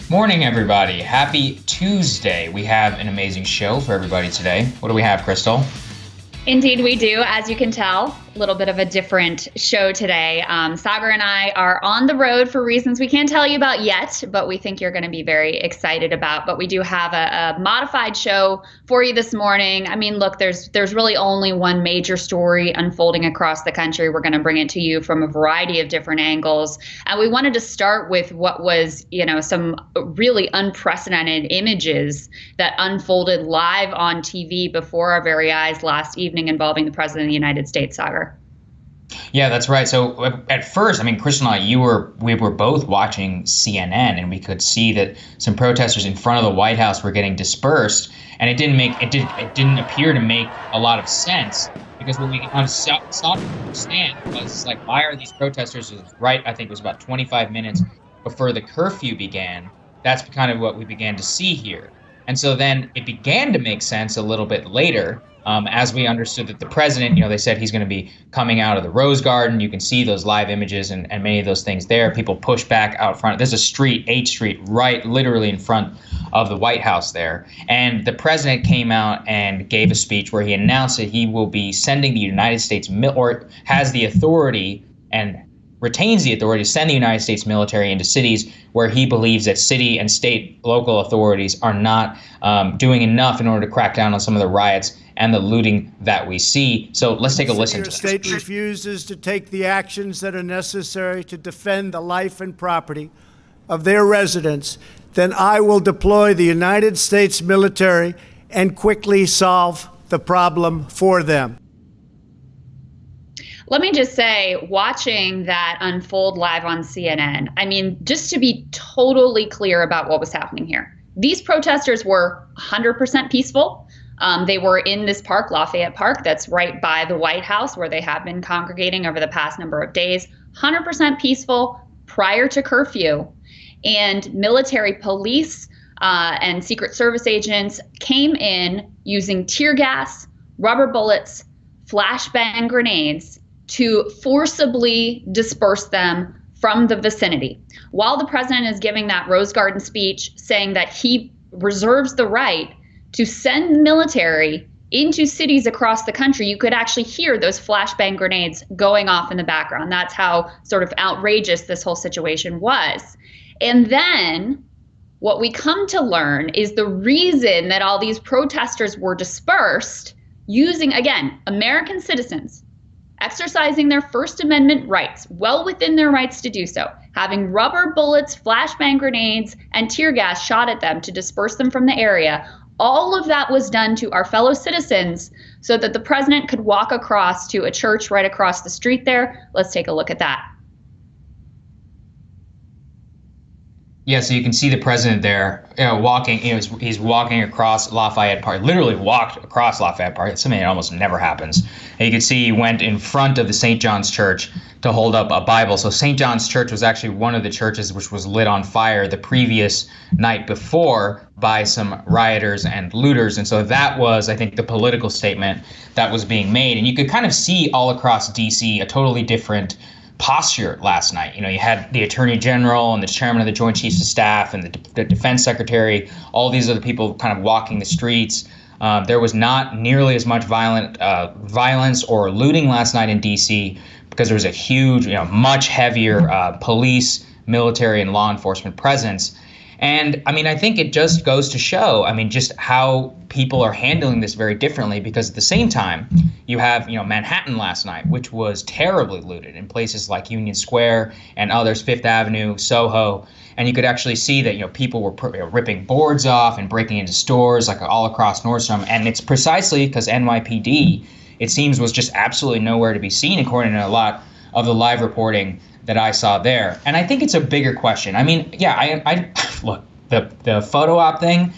Morning, everybody. Happy Tuesday. We have an amazing show for everybody today. What do we have, Krystal? Indeed, we do. As you can tell, a little bit of a different show today. Saagar and I are on the road for reasons we can't tell you about yet, but we think you're going to be very excited about. But we do have a modified show for you this morning. I mean, look, there's really only one major story unfolding across the country. We're going to bring it to you from a variety of different angles. And we wanted to start with what was, some really unprecedented images that unfolded live on TV before our very eyes last evening involving the President of the United States, Saagar. Yeah, that's right. So at first, Krystal and I, we were both watching CNN, and we could see that some protesters in front of the White House were getting dispersed, and it didn't appear to make a lot of sense, because what we sought to understand was, like, why are these protesters right? I think it was about 25 minutes before the curfew began. That's kind of what we began to see here. And so then it began to make sense a little bit later, as we understood that the president, they said he's going to be coming out of the Rose Garden. You can see those live images and many of those things there. People push back out front. There's a street, 8th Street, right literally in front of the White House there. And the president came out and gave a speech where he announced that he will be sending the United States, or has the authority and retains the authority to send the United States military into cities where he believes that city and state local authorities are not doing enough in order to crack down on some of the riots and the looting that we see. So let's take a listen to this. If the state refuses to take the actions that are necessary to defend the life and property of their residents, then I will deploy the United States military and quickly solve the problem for them. Let me just say, watching that unfold live on CNN, just to be totally clear about what was happening here, these protesters were 100% peaceful. They were in this park, Lafayette Park, that's right by the White House, where they have been congregating over the past number of days. 100% peaceful prior to curfew. And military police and Secret Service agents came in using tear gas, rubber bullets, flashbang grenades to forcibly disperse them from the vicinity. While the president is giving that Rose Garden speech saying that he reserves the right to send military into cities across the country, you could actually hear those flashbang grenades going off in the background. That's how sort of outrageous this whole situation was. And then what we come to learn is the reason that all these protesters were dispersed using, again, American citizens exercising their First Amendment rights, well within their rights to do so, having rubber bullets, flashbang grenades, and tear gas shot at them to disperse them from the area. All of that was done to our fellow citizens so that the president could walk across to a church right across the street there. Let's take a look at that. Yeah, so you can see the president there, walking. He's walking across Lafayette Park. Literally walked across Lafayette Park. It's something that almost never happens. And you can see he went in front of the St. John's Church to hold up a Bible. So St. John's Church was actually one of the churches which was lit on fire the previous night before by some rioters and looters. And so that was, I think, the political statement that was being made. And you could kind of see all across D.C. a totally different posture last night. You had the Attorney General and the Chairman of the Joint Chiefs of Staff and the Defense Secretary, all these other people kind of walking the streets. There was not nearly as much violence or looting last night in D.C. because there was a huge, much heavier police, military, and law enforcement presence. And I think it just goes to show, just how people are handling this very differently, because at the same time, you have, Manhattan last night, which was terribly looted in places like Union Square and others, Fifth Avenue, Soho. And you could actually see that, people were ripping boards off and breaking into stores like all across Nordstrom. And it's precisely because NYPD, it seems, was just absolutely nowhere to be seen, according to a lot of the live reporting that I saw there. And I think it's a bigger question. I look, the photo op thing,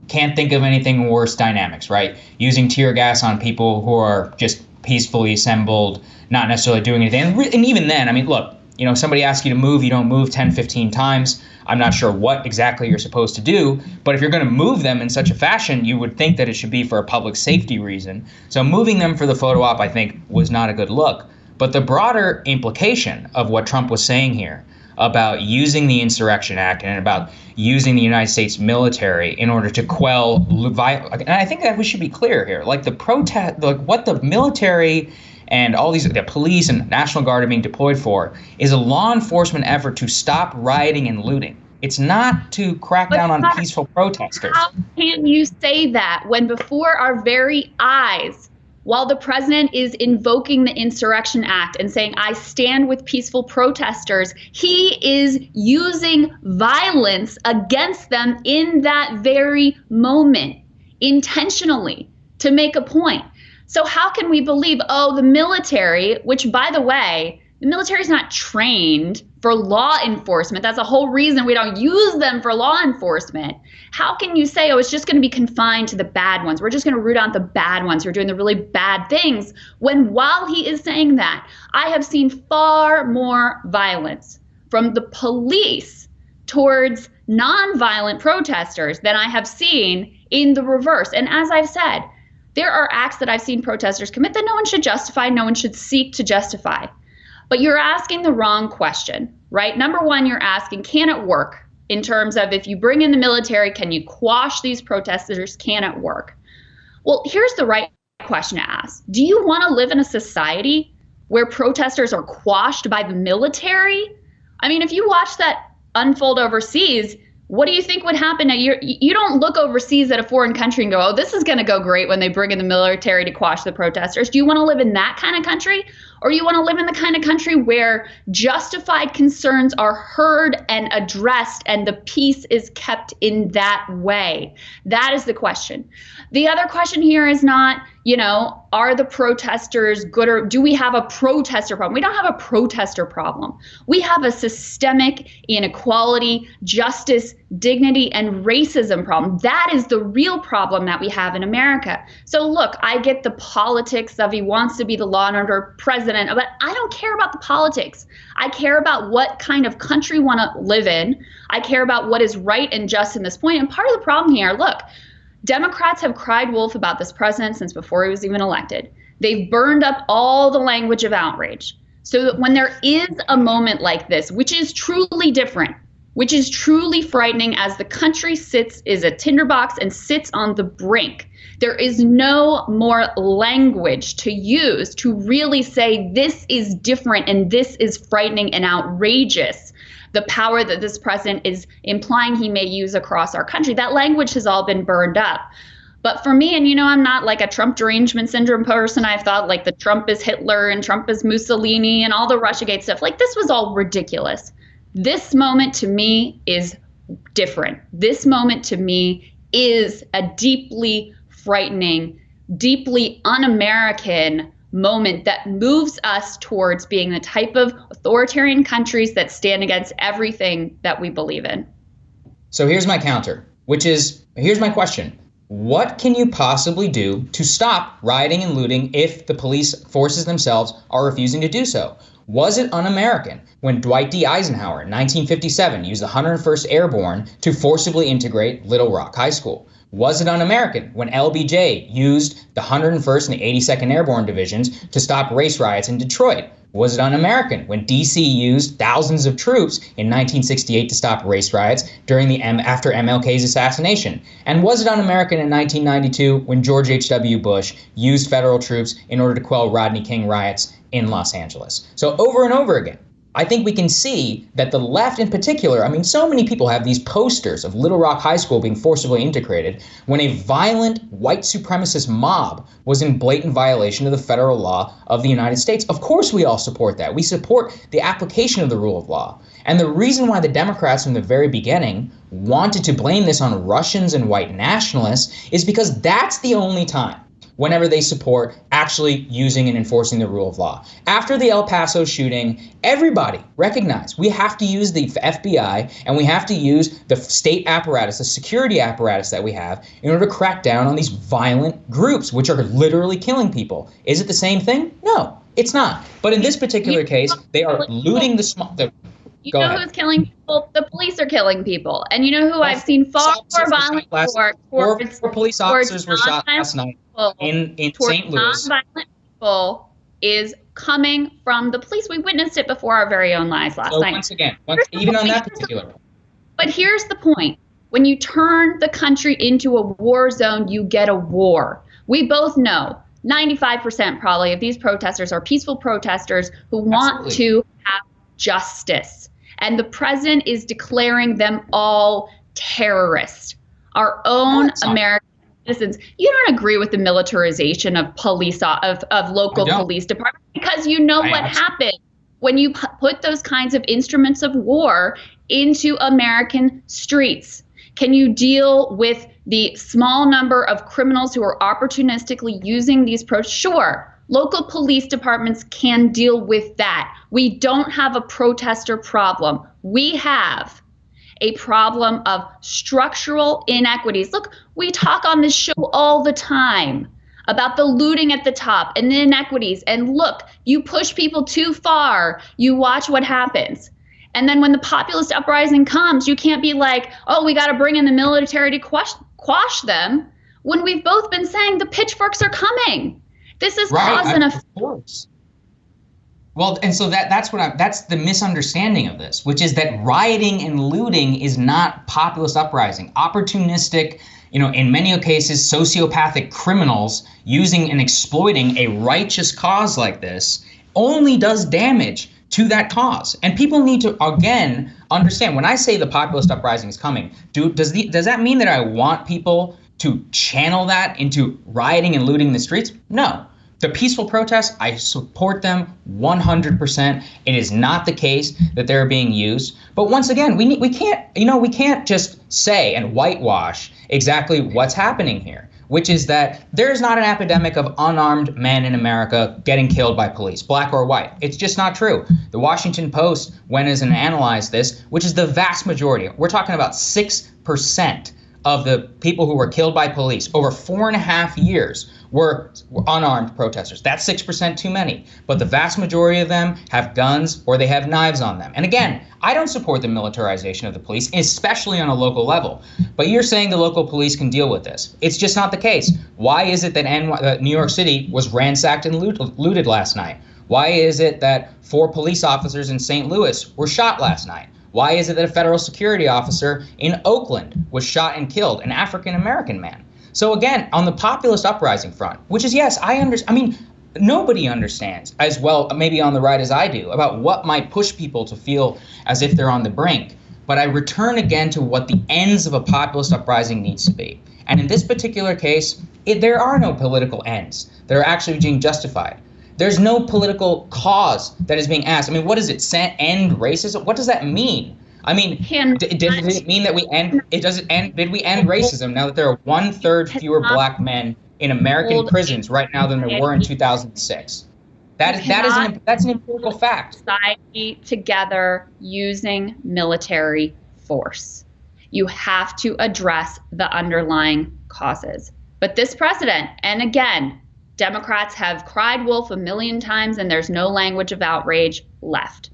can't think of anything worse dynamics, right? Using tear gas on people who are just peacefully assembled, not necessarily doing anything. And even then, look, somebody asks you to move, you don't move 10, 15 times. I'm not sure what exactly you're supposed to do, but if you're going to move them in such a fashion, you would think that it should be for a public safety reason. So moving them for the photo op, I think, was not a good look. But the broader implication of what Trump was saying here, about using the Insurrection Act and about using the United States military in order to quell violence. And I think that we should be clear here, like the protest, like what the military and all these, the police and National Guard are being deployed for is a law enforcement effort to stop rioting and looting. It's not to crack down on peaceful protesters. How can you say that when before our very eyes, while the president is invoking the Insurrection Act and saying, I stand with peaceful protesters, he is using violence against them in that very moment, intentionally, to make a point. So how can we believe, oh, the military, which, by the way, the military is not trained for law enforcement. That's a whole reason we don't use them for law enforcement. How can you say, oh, it's just going to be confined to the bad ones? We're just going to root out the bad ones who are doing the really bad things. When while he is saying that, I have seen far more violence from the police towards nonviolent protesters than I have seen in the reverse. And as I've said, there are acts that I've seen protesters commit that no one should justify, no one should seek to justify. But you're asking the wrong question, right? Number one, you're asking, can it work? In terms of if you bring in the military, can you quash these protesters? Can it work? Well, here's the right question to ask. Do you want to live in a society where protesters are quashed by the military? I mean, if you watch that unfold overseas, what do you think would happen? You don't look overseas at a foreign country and go, oh, this is going to go great when they bring in the military to quash the protesters. Do you want to live in that kind of country? Or you want to live in the kind of country where justified concerns are heard and addressed and the peace is kept in that way? That is the question. The other question here is not, are the protesters good, or do we have a protester problem? We don't have a protester problem. We have a systemic inequality, justice, dignity, and racism problem. That is the real problem that we have in America. So look, I get the politics of he wants to be the law and order president, but I don't care about the politics. I care about what kind of country we want to live in. I care about what is right and just in this point. And part of the problem here, look, Democrats have cried wolf about this president since before he was even elected. They've burned up all the language of outrage. So that when there is a moment like this, which is truly different, which is truly frightening as the country is a tinderbox and sits on the brink, there is no more language to use to really say this is different and this is frightening and outrageous. The power that this president is implying he may use across our country, that language has all been burned up. But for me, and I'm not like a Trump derangement syndrome person. I've thought like the Trump is Hitler and Trump is Mussolini and all the Russiagate stuff. Like this was all ridiculous. This moment to me is different. This moment to me is a deeply frightening, deeply un-American moment that moves us towards being the type of authoritarian countries that stand against everything that we believe in. So here's my counter, here's my question. What can you possibly do to stop rioting and looting if the police forces themselves are refusing to do so? Was it un-American when Dwight D. Eisenhower in 1957 used the 101st Airborne to forcibly integrate Little Rock High School? Was it un-American when LBJ used the 101st and the 82nd Airborne Divisions to stop race riots in Detroit? Was it un-American when D.C. used thousands of troops in 1968 to stop race riots after MLK's assassination? And was it un-American in 1992 when George H.W. Bush used federal troops in order to quell Rodney King riots in Los Angeles? So over and over again, I think we can see that the left in particular, so many people have these posters of Little Rock High School being forcibly integrated when a violent white supremacist mob was in blatant violation of the federal law of the United States. Of course, we all support that. We support the application of the rule of law. And the reason why the Democrats from the very beginning wanted to blame this on Russians and white nationalists is because that's the only time whenever they support actually using and enforcing the rule of law. After the El Paso shooting, everybody recognized we have to use the FBI and we have to use the state apparatus, the security apparatus that we have in order to crack down on these violent groups, which are literally killing people. Is it the same thing? No, it's not. But in this particular case, they are looting the small... You know who's killing people? The police are killing people. And you know who I've seen far more violent four police officers were shot last night in St. Louis. Nonviolent people is coming from the police. We witnessed it before our very own eyes last night. Once again, even on that particular point. But here's the point. When you turn the country into a war zone, you get a war. We both know 95% probably of these protesters are peaceful protesters who want to have justice. And the president is declaring them all terrorists, our own American citizens. You don't agree with the militarization of of local police departments, because you know what happened when you put those kinds of instruments of war into American streets. Can you deal with the small number of criminals who are opportunistically using these Sure, local police departments can deal with that. We don't have a protester problem. We have a problem of structural inequities. Look, we talk on this show all the time about the looting at the top and the inequities. And look, you push people too far, you watch what happens. And then when the populist uprising comes, you can't be like, oh, we got to bring in the military to quash them, when we've both been saying the pitchforks are coming. This is cause and effect. Of course. Well, and so that's the misunderstanding of this, which is that rioting and looting is not populist uprising. Opportunistic, in many cases, sociopathic criminals using and exploiting a righteous cause like this only does damage to that cause. And people need to, again, understand, when I say the populist uprising is coming, does that mean that I want people to channel that into rioting and looting the streets? No. The peaceful protests, I support them 100%. It is not the case that they're being used. But once again, we can't just say and whitewash exactly what's happening here, which is that there's not an epidemic of unarmed men in America getting killed by police, black or white. It's just not true. The Washington Post went in and analyzed this, which is the vast majority. We're talking about 6% of the people who were killed by police over 4.5 years were unarmed protesters. That's 6% too many. But the vast majority of them have guns or they have knives on them. And again, I don't support the militarization of the police, especially on a local level. But you're saying the local police can deal with this. It's just not the case. Why is it that New York City was ransacked and looted last night? Why is it that 4 police officers in St. Louis were shot last night? Why is it that a federal security officer in Oakland was shot and killed, an African-American man? So again, on the populist uprising front, which is, yes, nobody understands as well, maybe on the right as I do, about what might push people to feel as if they're on the brink. But I return again to what the ends of a populist uprising needs to be. And in this particular case, there are no political ends that are actually being justified. There's no political cause that is being asked. What is it? End racism? What does that mean? Did it mean that we end? Did we end racism now that there are 1/3 fewer black men in American prisons right now than there were in 2006? That's an empirical fact. Society together using military force. You have to address the underlying causes. But this president, and again, Democrats have cried wolf a million times and there's no language of outrage left.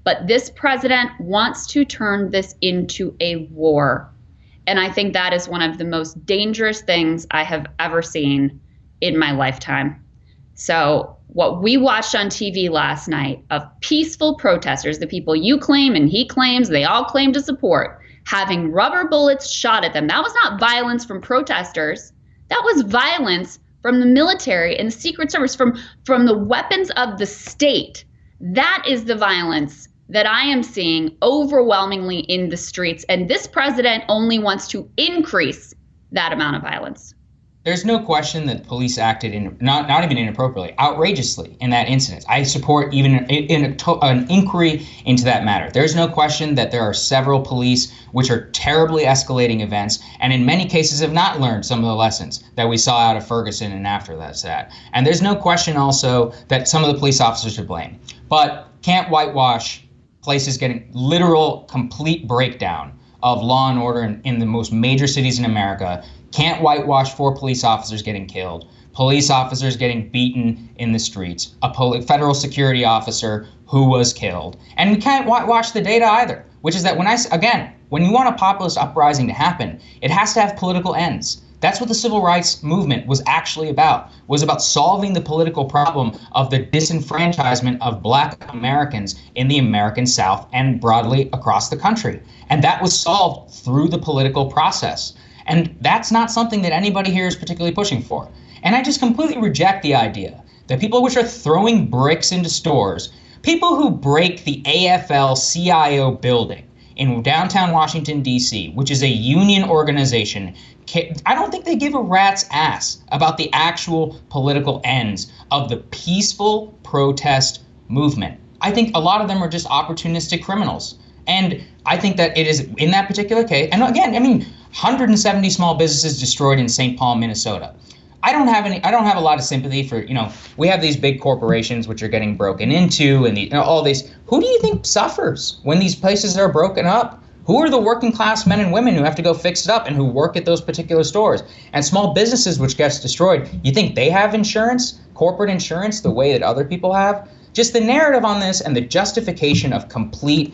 But this president wants to turn this into a war. And I think that is one of the most dangerous things I have ever seen in my lifetime. So what we watched on TV last night of peaceful protesters, the people you claim and he claims, they all claim to support, having rubber bullets shot at them. That was not violence from protesters. That was violence from the military and the Secret Service, from the weapons of the state. That is the violence that I am seeing overwhelmingly in the streets. And this president only wants to increase that amount of violence. There's no question that police acted not even inappropriately, outrageously in that incident. I support even an inquiry into that matter. There's no question that there are several police which are terribly escalating events, and in many cases have not learned some of the lessons that we saw out of Ferguson and after that. And there's no question also that some of the police officers are to blame. But can't whitewash places getting literal, complete breakdown of law and order in the most major cities in America. Can't whitewash 4 police officers getting killed, police officers getting beaten in the streets, a federal security officer who was killed. And we can't whitewash the data either, which is that when you want a populist uprising to happen, it has to have political ends. That's what the civil rights movement was actually about, was about solving the political problem of the disenfranchisement of Black Americans in the American South and broadly across the country. And that was solved through the political process. And that's not something that anybody here is particularly pushing for. And I just completely reject the idea that people which are throwing bricks into stores, people who break the AFL-CIO building in downtown Washington, D.C., which is a union organization, I don't think they give a rat's ass about the actual political ends of the peaceful protest movement. I think a lot of them are just opportunistic criminals. And I think that it is in that particular case. And again, I mean, 170 small businesses destroyed in St. Paul, Minnesota. I don't have a lot of sympathy for, we have these big corporations which are getting broken into and all these. Who do you think suffers when these places are broken up? Who are the working class men and women who have to go fix it up and who work at those particular stores? And small businesses which gets destroyed, you think they have insurance, corporate insurance, the way that other people have? Just the narrative on this and the justification of complete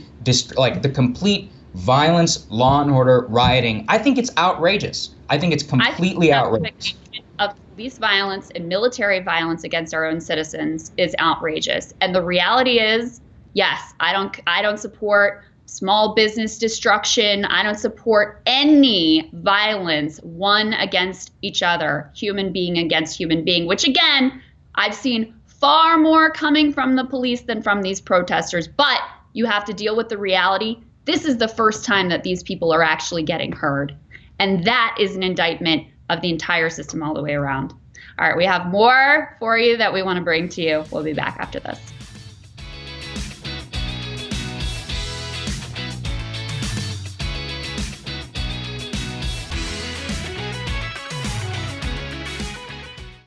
violence, law and order, rioting, I think it's outrageous. I think it's completely outrageous. Of police violence and military violence against our own citizens is outrageous. And the reality is, yes, I don't support small business destruction. I don't support any violence, one against each other, human being against human being, which again, I've seen far more coming from the police than from these protesters. But you have to deal with the reality. This is the first time that these people are actually getting heard. And that is an indictment of the entire system all the way around. All right, we have more for you that we want to bring to you. We'll be back after this.